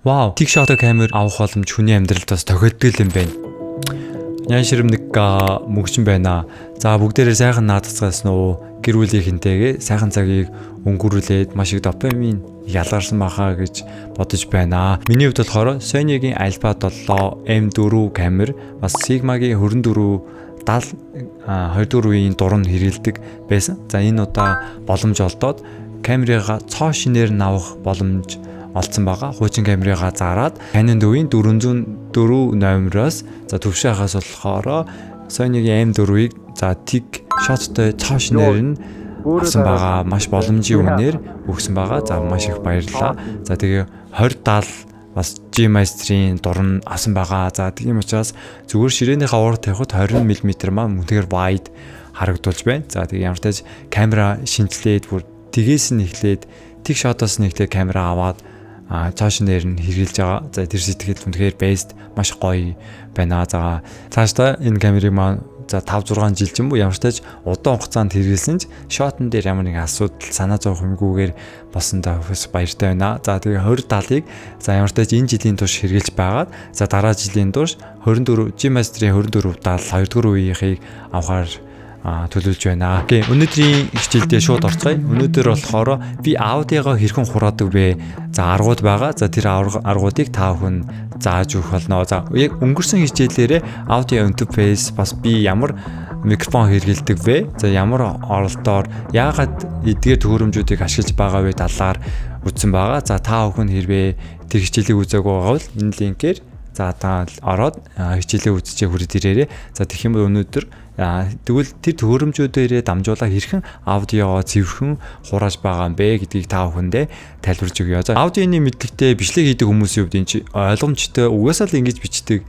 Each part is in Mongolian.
Вау, тик шото камер авах боломж хүний амьдралд бас тохиолддог юм байна. Ян ширэмнэг мөгчин байна. За бүгдээрээ сайхан наадцгаасан уу? Гэр бүлийнхэнтэйгээ сайхан цагийг өнгөрүүлээд маш их допамин ялгарсан бахаа гэж бодож байна. Миний хувьд болохоор Sony-гийн Alpha 7 M4 камер бас Sigma-гийн 24 70 24-ийн дуранд хэрэгэлдэг байсан. За энэ удаа боломж олдоод камерыгаа цоо шинээр навах боломж олцсон байгаа. Хуучин камерыгаа зараад Canon дөвийн 404 номероос за төвшөөхөөс болохоор Sony-гийн M4-ийг за тик шоттой цоо шинээр нь авсан байгаа. Маш боломжийн үнээр өгсөн байгаа. За маш их баярлалаа. За тэгээ 2070 бас G-Master-ийн дурн авсан байгаа. За тийм учраас зүгээр ширээнийхээ урд тавихад 20 мм маань үнэхээр wide харагдуулж байна. За тэгээ ямар ч тач камера шинжилээд бүр тгээс нь эхлээд тик шотоос нь эхлээд камера аваад цаашнээр нь хэрэгжилж байгаа. За тэр сэтгэл үнэхээр based маш гоё байна. За цаашдаа энэ камерыг маань за 5 6 жил ч юм уу ямар ч тач удаан хугацаанд хэрэгжилсэн ч шотон дээр ямар нэгэн асуудал санаа зовх юмгүйгээр болсондоо бас баяртай байна. За тэгээ 2070-ыг за ямар ч тач энэ жилийн турш хэрэгжилж байгаад за дараа жилийн турш 24 G-Master-ийн 24 70 2 дугаар үеийнхийг авахар төлөвлөж байна. Окей, өнөөдрийн хичээлдээ шууд орцгоё. Өнөөдөр болохоор би аудиогоо хэрхэн хураадаг вэ? За аргууд байгаа. За тэр аргуудыг та бүхэн зааж өгөх болно. За яг өнгөрсөн хичээлээрээ аудио интерфейс бас би ямар микрофон хэрэглэдэг вэ? За ямар оролдоор яагаад эдгээр төхөөрөмжүүдийг ашиглаж байгаа вэ талаар үзсэн байгаа. За та бүхэн хэрвээ тэр хичээлийг үзээгүй байгаа бол энэ линкээр за та ороод хичээлээ үзчихээ хүрээд ирээрээ. За тэгэх юм бол өнөөдөр тэгвэл тэр төхөөрөмжүүдээрээ дамжуулаад хэрхэн аудиогоо цэвэрхэн хурааж байгаа юм бэ гэдгийг та бүхэндээ тайлбарж өгье. За аудионы мэдлэгтэй бичлэг хийдэг хүмүүсийн хувьд энэ чи ойлгомжтой угаасаа л ингэж бичдэг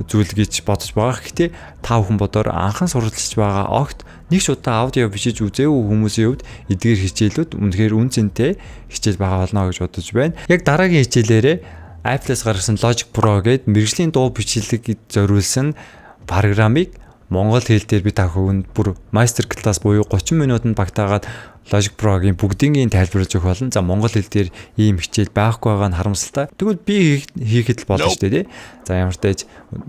зүйл гэж бодож байгаа. Гэхдээ та бүхэн бодоор анхан суралцж байгаа огт нэг ч удаа аудио бичиж үзээгүй хүмүүсийн хувьд эдгээр хичээлүүд үнэхээр үн цэнтэй хичээл байгаа болно гэж бодож байна. Яг дараагийн хичээлээрээ Apple-с гаргасан Logic Pro гэдэг мэргэжлийн дуу бичлэгийг зориулсан программыг монгол хэл дээр би та бүхэнд бүр мастер класс буюу 30 минутанд багтаагаад Logic Pro-гийн бүгднийг тайлбарлаж өгөх болно. За монгол хэл дээр ийм хичээл байхгүй байгаа нь харамсалтай. Тэгвэл би хийхэд л болно шүү дээ, тий. За ямар ч тач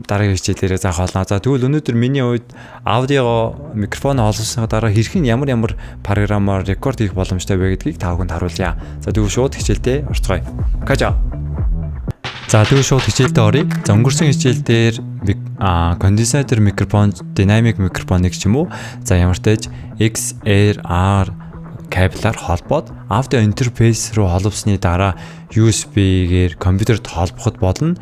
дараагийн хичээлээрээ заах болно. За тэгвэл өнөөдөр миний хувьд аудио микрофон олсосны дараа хэрхэн ямар програмаар рекорд хийх боломжтой вэ гэдгийг та бүхэнд харуулъя. За тэгвэл шууд хичээлдээ орцгоё. Кажа. За тэгвэл шууд хичээлдээ оръё. За өнгөрсөн хичээлдээр конденсатор микрофон, динамик микрофоныг ч юм уу за ямар ч тач XLR кабелаар холбоод аудио интерфейс руу холбосны дараа USB-гээр компьютерт холбоход болно.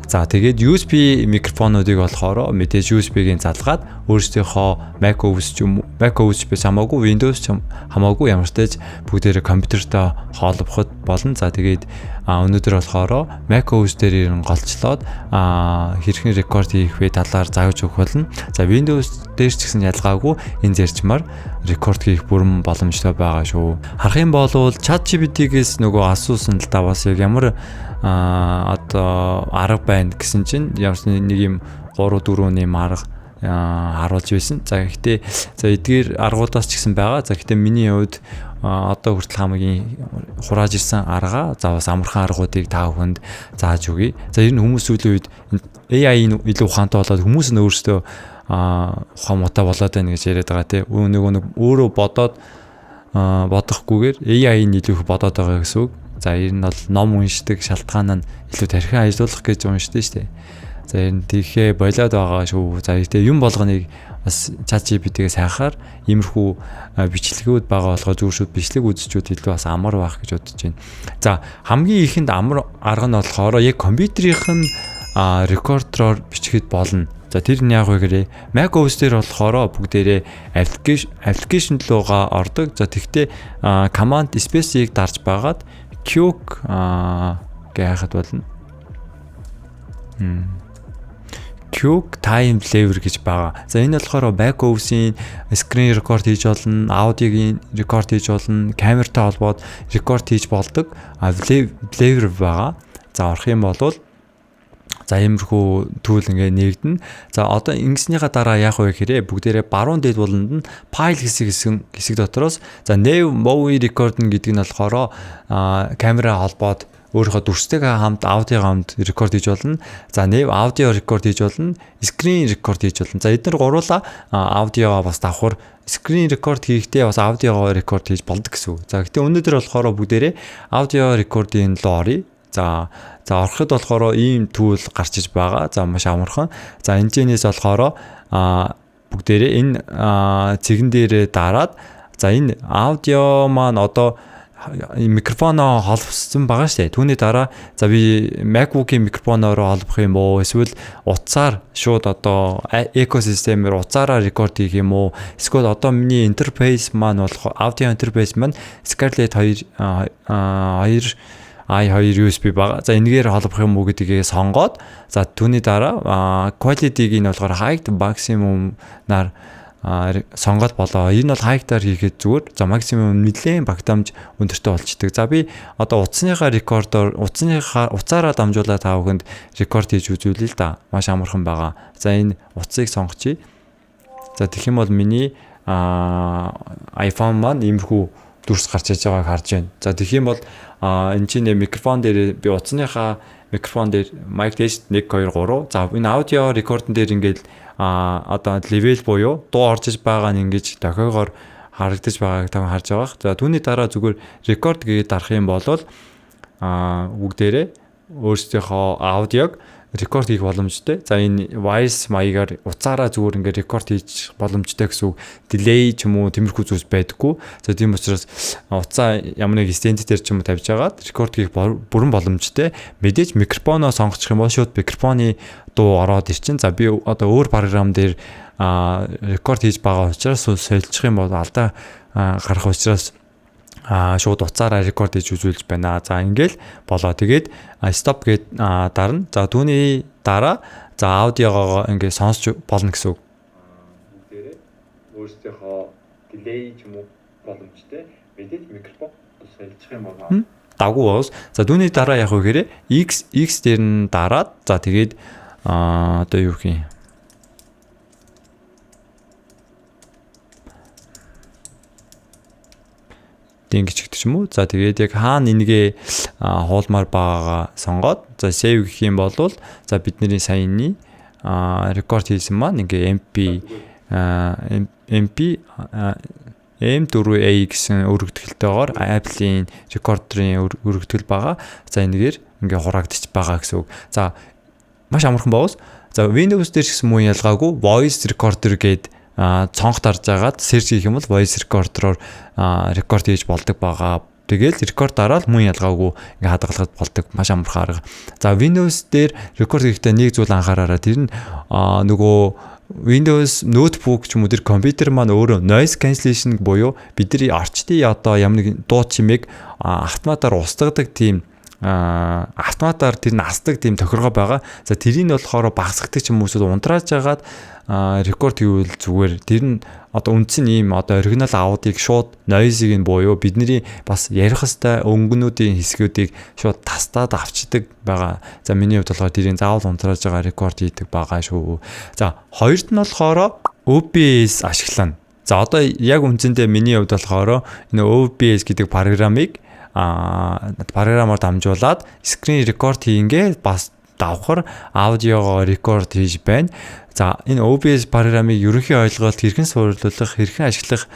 За тэгээд USB микрофонуудыг болохоор мэдээж USB-гийн залгаад өөрсдийнхөө macOS ч юм уу macOS биш хамаагүй Windows ч хамаагүй ямар ч тач бүгдээрээ компьютертой холбоход болно. За тэгээд өнөөдөр болохоор macOS дээр ирэн голчлоод хэрхэн рекорд хийх вэ талаар зааж өгөх болно. За Windows дээр ч гэсэн ялгаагүй энэ зарчмаар рекорд хийх бүрэн боломжтой байгаа шүү. Харах юм бол ChatGPT-гээс нөгөө асуусан л да бас яг ямар одоо арга байна гэсэн чинь ямар нэг юм 3 4 нэм арга харуулж байсан. За гэхдээ за эдгээр аргуудаас ч гэсэн байгаа. За гэхдээ миний хувьд одоо хүртэл хамгийн хурааж ирсэн арга за бас амархан аргуудыг та бүхэнд зааж өгье. За ер нь хүмүүс сүүлийн үед AI илүү ухаантай болоод хүмүүс нь өөрсдөө ухаан муутай болоод байна гэж яриад байгаа тий. Нэг өөрөө бодохгүйгээр AI нь илүү их бодоод байгаа гэсэн үг. За ер нь бол ном уншдаг шалтгаан нь илүү тархин ажиллах гэж уншдаг шүү дээ. За ер нь тийхээ болоод байгаа шүү. За тэгээ юм болгоныг бас ChatGPT-гээс хайхаар иймэрхүү бичлэгүүд байгаа болохоор зүршүүд бичлэг үзчүүд илүү бас амар байх гэж бодож байна. За хамгийн ихэнд амар арга нь болохоор яг компьютерийн рекордероор бичихэд болно. За тэр нь яг үгээрээ macOS дээр болохоор бүгдээрээ application руугаа ордог. За тэгтээ command space-ийг дарж байгаад Q гэхэд болно. Q time flavor гэж байгаа. За энэ болохоор macOS-ийн screen record хийж болно, аудиогийн record хийж болно, камертай холбоод record хийж болдог flavor байгаа. За орох юм бол за иймэрхүү түүл ингээ нэгдэнэ. За одоо ингэснийхаа дараа яах вэ гэхээр бүгдээрээ баруун дээд буланд нь файл хэсэг дотроос за Nave Movie Recording гэдэг нь болохоор камера холбоод өөрийнхөө дүрстэйгээ хамт аудиогоо хамт рекорд хийж болно. За Nave аудио рекорд хийж болно. Screen рекорд хийж болно. За эдгээр гуруула аудиогоо бас давхар screen рекорд хийхдээ бас аудиогоо рекорд хийж болдог гэсэн үг. За гэтээ өнөөдөр болохоор бүгдээрээ аудио рекордын руу оръё. За ороход болохоор ийм tool гарч иж байгаа. За маш амархан. За энэчнээс болохоор бүгдээрээ энэ цэгэн дээрээ дараад за энэ аудио маань одоо микрофоноо холбосон байгаа шүү дээ. Түүний дараа за би MacBook-ийн микрофоноор холбох юм уу? Эсвэл утсаар шууд одоо экосистемээр утсаараа рекорд хийх юм уу? Эсвэл одоо миний интерфейс маань болох аудио интерфейс маань Scarlett 2 i2 USB байгаа. За энэгээр холбох юм уу гэдгийг сонгоод за түүний дараа quality-г нь болохоор high maximum нар сонгоод болоо. Энэ бол high-таар хийхэд зүгээр. За maximum нэлээд багтаамж өндөртэй болчдөг. За би одоо утасныхаа рекордоор утсаараа дамжуулаад та бүхэнд рекорд хийж үзүүлээ л да. Маш амархан байгаа. За энэ утсыг сонгочихъя. За тэгэх юм бол миний iPhone маань иймэрхүү дүрс гарч иж байгааг харж байна. За тэгэх юм бол энэ чинь микрофон дээр би утасныхаа микрофон дээр mic test 1 2 3. За энэ аудио рекордн дээр ингээд одоо level буюу дуу орж иж байгаа нь ингэж дохиогоор харагдаж байгааг та харж байгаа. За түүний дараа зүгээр рекорд гээд дарах юм бол бүгдээрээ өөрсдийнхөө аудиог рекорд хийх боломжтой. За энэ voice маягаар утсаараа зүгээр ингээд рекорд хийж боломжтой гэсэн үг. Delay ч юм уу тиймэрхүү зүйлс байдаггүй. За тийм учраас утсаа ямар нэг стенд дээр ч юм уу тавьж агаад рекорд хийх бүрэн боломжтой. Мэдээж микрофоноо сонгочих юм бол шууд микрофоны дуу ороод ирчин. За би одоо өөр програм дээр рекорд хийж байгаа учраас солилцох юм бол алдаа гарах учраас шууд утсаараа рекорд хийж үзүүлж байна. За ингээл болоо. Тэгээд stop гээд дарна. За түүний дараа за аудиогоо ингээд сонсч болно гэсэн үг. Бүгдээрээ өөрсдийнхөө delay ч юм уу боломжтой. Мэдээж микрофон солилцох юм бол дагуу уус. За түүний дараа яг үгээрээ X дээр нь дараад за тэгээд одоо юу гэх юм ингэж гэдэг юм уу. За тэгээд яг хаана энэгээ хуулмаар байгаагаа сонгоод за save гэх юм бол за бидний саяны рекорд хийсэн маань ингээ M4A гэсэн өргөдөлтөөр Apple-ийн рекордерын өргөдөл байгаа. За энэгээр ингээ хураагдчих байгаа гэсэн үг. За маш амархан боос. За Windows дээр ч гэсэн муу ялгаагүй voice recorder гээд цонх дарж агаад search хийх юм бол voice recorder-оор рекорд хийж болдог байгаа. Тэгээл рекорд дараад мөн ялгаагүй ингээ хадгалахад болдог маш амархан арга. За Windows дээр рекорд хийхдээ нэг зүйл анхаараарай. Тэр нь нөгөө Windows notebook ч юм уу тэр компьютер маань өөрөө noise cancellation буюу бидний орчдын одоо ямар нэг дуу чимээг автоматар устгадаг тийм автоматар тэр насдаг тийм тохиргоо байгаа. За тэрийг нь болохоор багасгадаг ч юм уу эсвэл унтрааж агаад рекорд хийвэл зүгээр тэр нь одоо үндсэн ийм одоо оригинал аудийг шууд noise-ийг нь буюу бидний бас ярих хэвээр өнгөнүүдийн хэсгүүдийг шууд тастаад авчдаг байгаа. За миний хувьд болохоор тэрийг заавал унтрааж байгаа рекорд хийдэг байгаа шүү. За хоёрт нь болохоор OBS ашиглана. За одоо яг үндсэндээ миний хувьд болохоор энэ OBS гэдэг програмыг програмаар дамжуулаад screen record хийнгээ бас давхар аудиогоо рекорд хийж байна. За энэ OBS програмыг ерөнхий ойлголт хэрхэн суурилуулах, хэрхэн ашиглах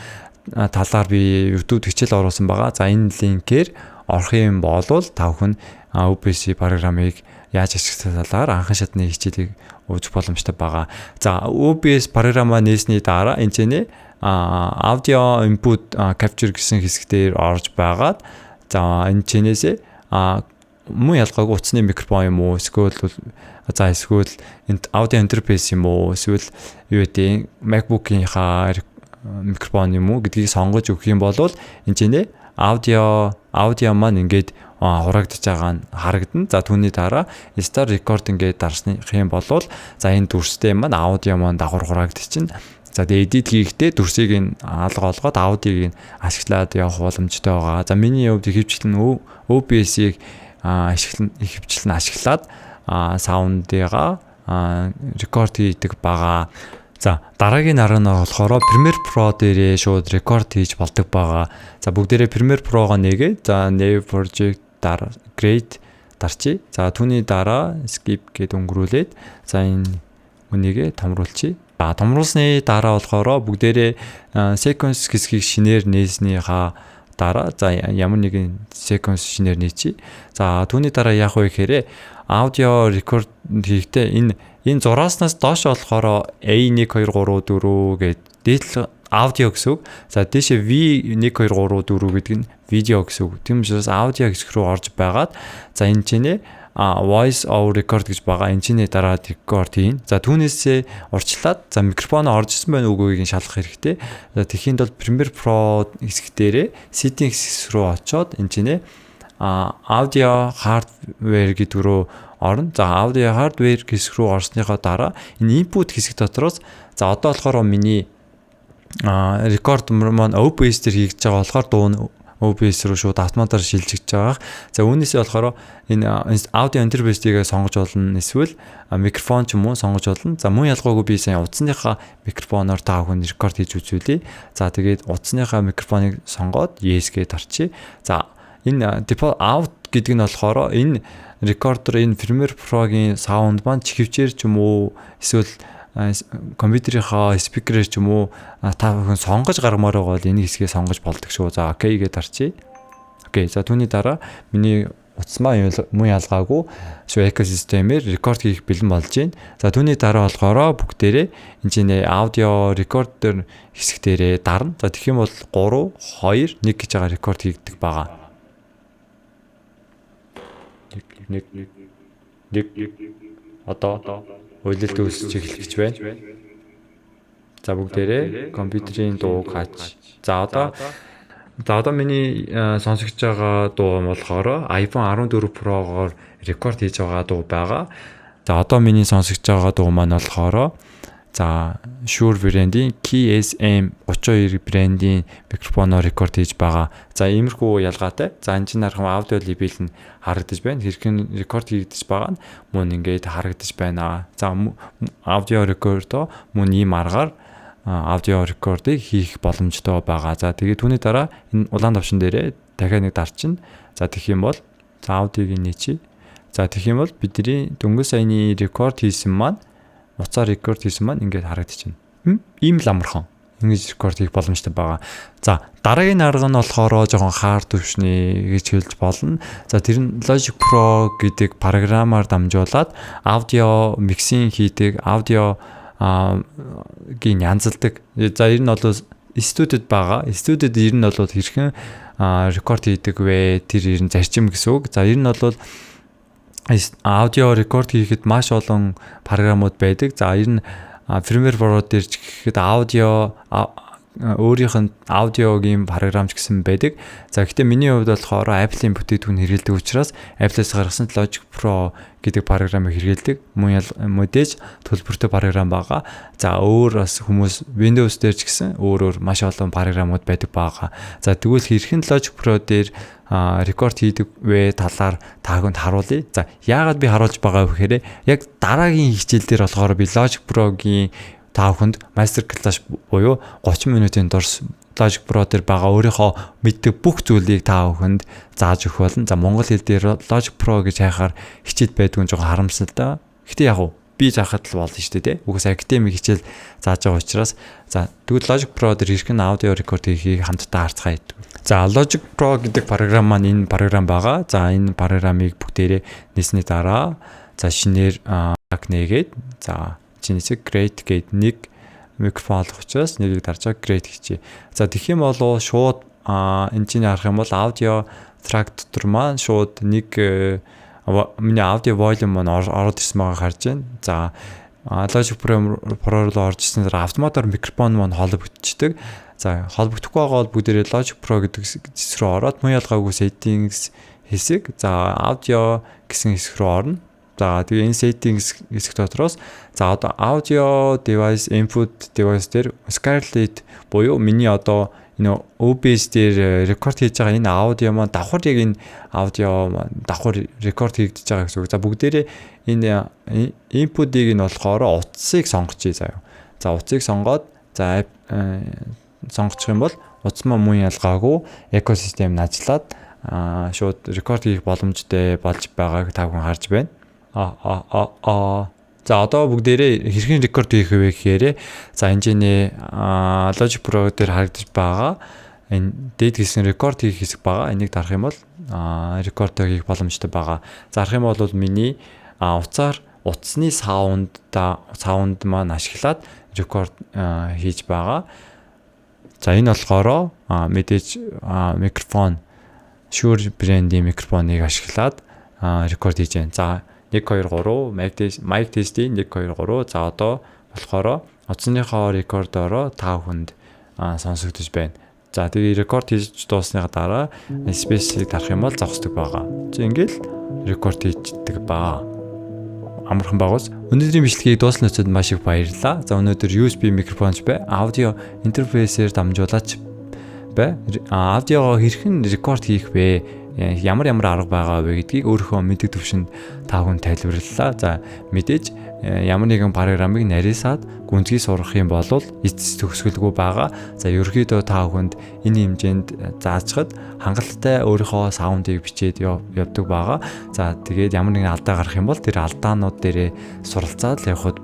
талаар би YouTube хичээл оруулсан байгаа. За энэ линкээр орох юм бол та бүхэн OBS програмыг яаж ашиглах талаар анхан шатны хичээлийг үзэх боломжтой байгаа. За OBS програмаа нээсний дараа энэ аудио input capture гэсэн хэсгээр орж байгаад за энэ чинээсээ мөн ялгаагүй утасны микрофон юм уу эсвэл эсвэл аудио интерфейс юм уу эсвэл юу гэдэг MacBook-ийнхаа микрофон юм уу гэдгийг сонгож өгөх юм бол энэ чинээ аудио маань ингээд хураагдаж байгаа нь харагдана. За түүний дараа start record ингээд дарсных юм бол за энэ дүрстэй маань аудио маань дагавар хураагдчихна. За тэгээд edit хийхдээ дүрсийг нь алга олгоод аудиог нь ашиглаад явах боломжтой байгаа. За миний хувьд ихэвчлэн OBS-ийг ихэвчлэн ашиглаад саундыгаа рекорд хийдэг байгаа. За дараагийн арга нь болохоор Premiere Pro дээрээ шууд рекорд хийж болдог байгаа. За бүгдээрээ Premiere Pro-го нэгээд за New Project Create дарчий. За түүний дараа skip гэд өнгөрүүлээд за энэ үнийг томруулчих. За томруулсны дараа болохоор бүгдээрээ sequence хэсгийг шинээр нээснийхаа дараа за ямар нэгэн sequence шинээр нээчи. За түүний дараа яах вэ гэхээр аудио рекорд хийхдээ энэ зурааснаас доош болохоор A1 2 3 4 гэд дээдл аудио гэсэн үг. За дээшээ V1 2 3 4 гэдэг нь видео гэсэн үг. Тийм учраас аудио хэсэг рүү орж байгаад за энэ чинь voice over record гэж байгаа. Энэ чинь дараа record хийн. За түүнээсээ урьдчилаад за микрофон орж ирсэн байна уугүйг нь шалгах хэрэгтэй. За тэхийн тулд Premiere Pro хэсэг дээрээ settings хэсэг рүү очоод энэ чинь аудио hardware гэдэг рүү орно. За аудио hardware хэсэг рүү орсныхоо дараа энэ input хэсэг дотроос за одоо болохоор миний рекорд маань OBS дээр хийж байгаа болохоор дуу нь OBS руу шууд автоматар шилжиж байгаа. За үүнээсээ болохоор энэ аудио интерфейсийг сонгож болно, эсвэл микрофон ч юм уу сонгож болно. За мөн ялгаагүй би сайн утасныхаа микрофоноор та бүхэн рекорд хийж үзүүлье. За тэгээд утасныхаа микрофоныг сонгоод yes гэж дарчи. За энэ default out гэдэг нь болохоор энэ рекордер энэ Premiere Pro-гийн саунд маань чихвчээр ч юм уу эсвэл компьютерийнхаа спикерээр ч юм уу та бүхэн сонгож гаргамаар байгаа бол энэ хэсгээ сонгож болдог шүү. За окей гэж дарчи. Окей. За түүний дараа миний утасмаа мөн ялгаагүй шүү экосистемээр рекорд хийх бэлэн болж байна. За түүний дараа болохоор бүгдээрээ энэ чинь аудио рекордер хэсэг дээрээ дарна. За тэгэх юм бол 3 2 1 гэж байгаа рекорд хийгдэх байгаа. Нэг одоо үйлдэлт үүсэж эхлэх гэж байна. За бүгдээрээ компьютерийн дууг хаач. За одоо миний сонсогч байгаа дуу болохоор iPhone 14 Pro-гоор рекорд хийж байгаа дуу байгаа. За одоо миний сонсогч байгаа дуу маань болохоор за Shure брэндийн KSM 32 брэндийн микрофоноор рекорд хийж байгаа. За иймэрхүү ялгаатай. За энэ чинь харах аудио левел нь харагдаж байна. Хэрхэн рекорд хийгдэж байгаа нь мөн ингээд харагдаж байна. За аудио рекордо мөн ийм аргаар аудио рекордыг хийх боломжтой байгаа. За тэгээд түүний дараа энэ улаан тавшин дээрээ дахиад нэг дарчин. За тэгэх юм бол за аудиог нээчи. За тэгэх юм бол бидний дөнгөж саяны рекорд хийсэн маань уцаар рекорд хийсэн маань ингээд харагдаж байна. Ийм л амархан. Ингэж рекорд хийх боломжтой байгаа. За дараагийн арга нь болохоор жоохон hard төвшний гэж хэлж болно. За тэр нь Logic Pro гэдэг програмаар дамжуулаад аудио миксинг хийдэг, аудио гийн янзалдаг. За ер нь бол студид байгаа. Студид ер нь бол хэрхэн рекорд хийдэг вэ? Тэр ер нь зарчим гэсэн үг. За ер нь бол аудио рекорд хийхэд маш олон програмууд байдаг. За ер нь Premiere Pro дээр ч гэхэд аудио өөрийнх нь аудиогийн програмч гэсэн байдаг. За гэхдээ миний хувьд болохоор Apple-ийн бүтээгдэхүүн хэрэглэдэг учраас Apple-аас гаргасан Logic Pro гэдэг програмыг хэрэглэдэг. Мөдэж төлбөртэй програм байгаа. За өөр бас хүмүүс Windows дээр ч гэсэн өөр маш олон програмууд байдаг байгаа. За тэгвэл хэрхэн Logic Pro дээр рекорд хийдэг вэ талаар та бүхэнд харуулъя. За яагаад би харуулж байгаа вэ гэхээр яг дараагийн хичээл дээр болохоор би Logic Pro-гийн та бүхэнд мастер класс буюу 30 минутын турш Logic Pro дээр байгаа өөрийнхөө мэддэг бүх зүйлийг та бүхэнд зааж өгөх болно. За монгол хэл дээр Logic Pro гэж хайхаар хичээл байдаг нь жоохон харамсалтай. Гэтэ яг уу би заахад л болно шүү дээ. Угсаа академик хичээл зааж байгаа учраас за тэгвэл Logic Pro дээр хэрхэн аудио рекорд хийхийг хамтдаа харцгаая. За Logic Pro гэдэг програм маань энэ програм байгаа. За энэ програмыг бүгдээрээ нээсний дараа за шинээр нээгээд за чинээсээ create гэдэг нэг микрофон олох учраас нэгийг дарчаа create хийчихье. За тэгэх юм бол шууд энэ чинь харах юм бол аудио track дотор маань шууд нэг миний аудио volume маань ороод ирсэн байгааг харж байна. За Logic Pro руу орж ирсэн дараа автоматар микрофон маань холбогдчихдаг. За холбогдохгүй байгаа бол бүгдээрээ Logic Pro гэдэг хэсэг рүү ороод мөн ялгаагүй settings хэсэг за аудио гэсэн хэсэг рүү орно. За тэгээ энэ settings хэсэг дотроос за одоо audio device input device дээр Scarlett буюу миний одоо энэ OBS дээр рекорд хийж байгаа энэ аудио маань давхар яг энэ аудио маань давхар рекорд хийгдэж байгаа гэсэн үг. За бүгдээрээ энэ input-ийг нь болохоор утсыг сонгочихъя заяа. За утсыг сонгоод за сонгочих юм бол утас маань мөн ялгаагүй экосистем нь ажиллаад шууд рекорд хийх боломжтой болж байгааг та бүхэн харж байна. За одоо бүгдээрээ хэрхэн рекорд хийх вэ гэхээр за хэмжээний Logic Pro дээр харагдаж байгаа энэ дээд хэсэг рекорд хийх хэсэг байгаа. Энийг дарах юм бол рекорд хийх боломжтой байгаа. Зарах юм бол миний утасны саунд маань ашиглаад рекорд хийж байгаа. За энэ болохоор мэдээж микрофон Shure брендийн микрофоныг ашиглаад рекорд хийж байна. За 1 2 3 mic testing 1 2 3 за одоо болохоор утасныхоо рекордороо та бүхэнд сонсогдож байна. За тэгээ рекорд хийж дуусныхаа дараа space-ийг дарах юм бол зогсдог байгаа. За ингээл рекорд хийдэг баа. Амархан байгаас өнөөдрийн бичлэгийг дуусныцад маш их баярлалаа. За өнөөдөр USB микрофонч бай, аудио интерфейсээр дамжуулаач бай. Аудиогоо хэрхэн рекорд хийх вэ? Ямар арга байгаа вэ гэдгийг өөрийнхөө мэддэг төвшөнд та бүхэн тайлбарлалаа. За мэдээж ямар нэгэн программыг нарийсаад гүнзгий сурах юм бол эцэс төгсгөлгүй байгаа. За ерөөхдөө та бүхэнд энэ хэмжээнд заажхад хангалттай өөрийнхөө саундыг бичээд явдаг байгаа. За тэгээд ямар нэгэн алдаа гарах юм бол тэр алдаанууд дээрээ суралцаад явхад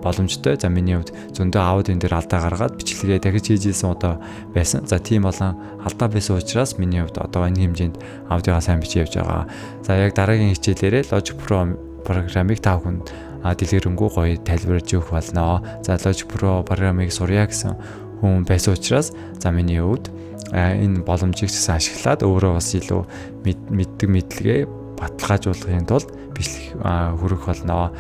боломжтой. За миний хувьд зөндөө аудион дээр алдаа гаргаад бичлэгээ дахиж хийжсэн удаа байсан. За тийм болон алдаа байсан учраас миний хувьд одоо энэ хэмжээнд аудиогоо сайн бичиж явж байгаа. За яг дараагийн хичээлээрээ Logic Pro программыг та бүхэнд дэлгэрэнгүй гоё тайлбарлаж өгөх болно. За Logic Pro программыг сурья гэсэн хүн байсан учраас за миний хувьд энэ боломжийг ашиглаад өөрөө бас илүү мэддэг мэдлэгээ баталгаажуулахын тулд бичлэг хүргэх болно.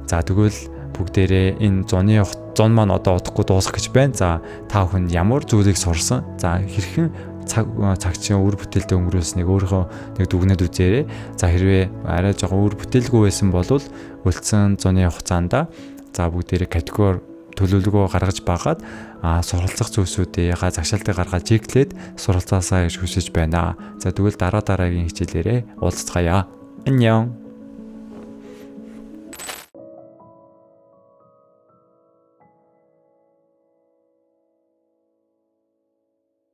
За тэгвэл бүгдээрээ энэ 100 маань одоо удахгүй дуусах гэж байна. За та бүхэн ямар зүйлийг сурсан? За хэрхэн цагчийн үр бүтээлтэй өнгөрүүлснийг өөрийнхөө нэг дүгнээд үзээрэй. За хэрвээ арай жоохон үр бүтээлгүй байсан бол үлдсэн 100-ны хугацаанд за бүгдээрээ категори төлөвлөгөө гаргаж байгаад суралцах зүйлсүүдээ загшаалтыг гаргаж чеклээд суралцаасаа гэж хүсэж байна. За тэгвэл дараагийн хичээлээрээ уулзцгаая. Аньян.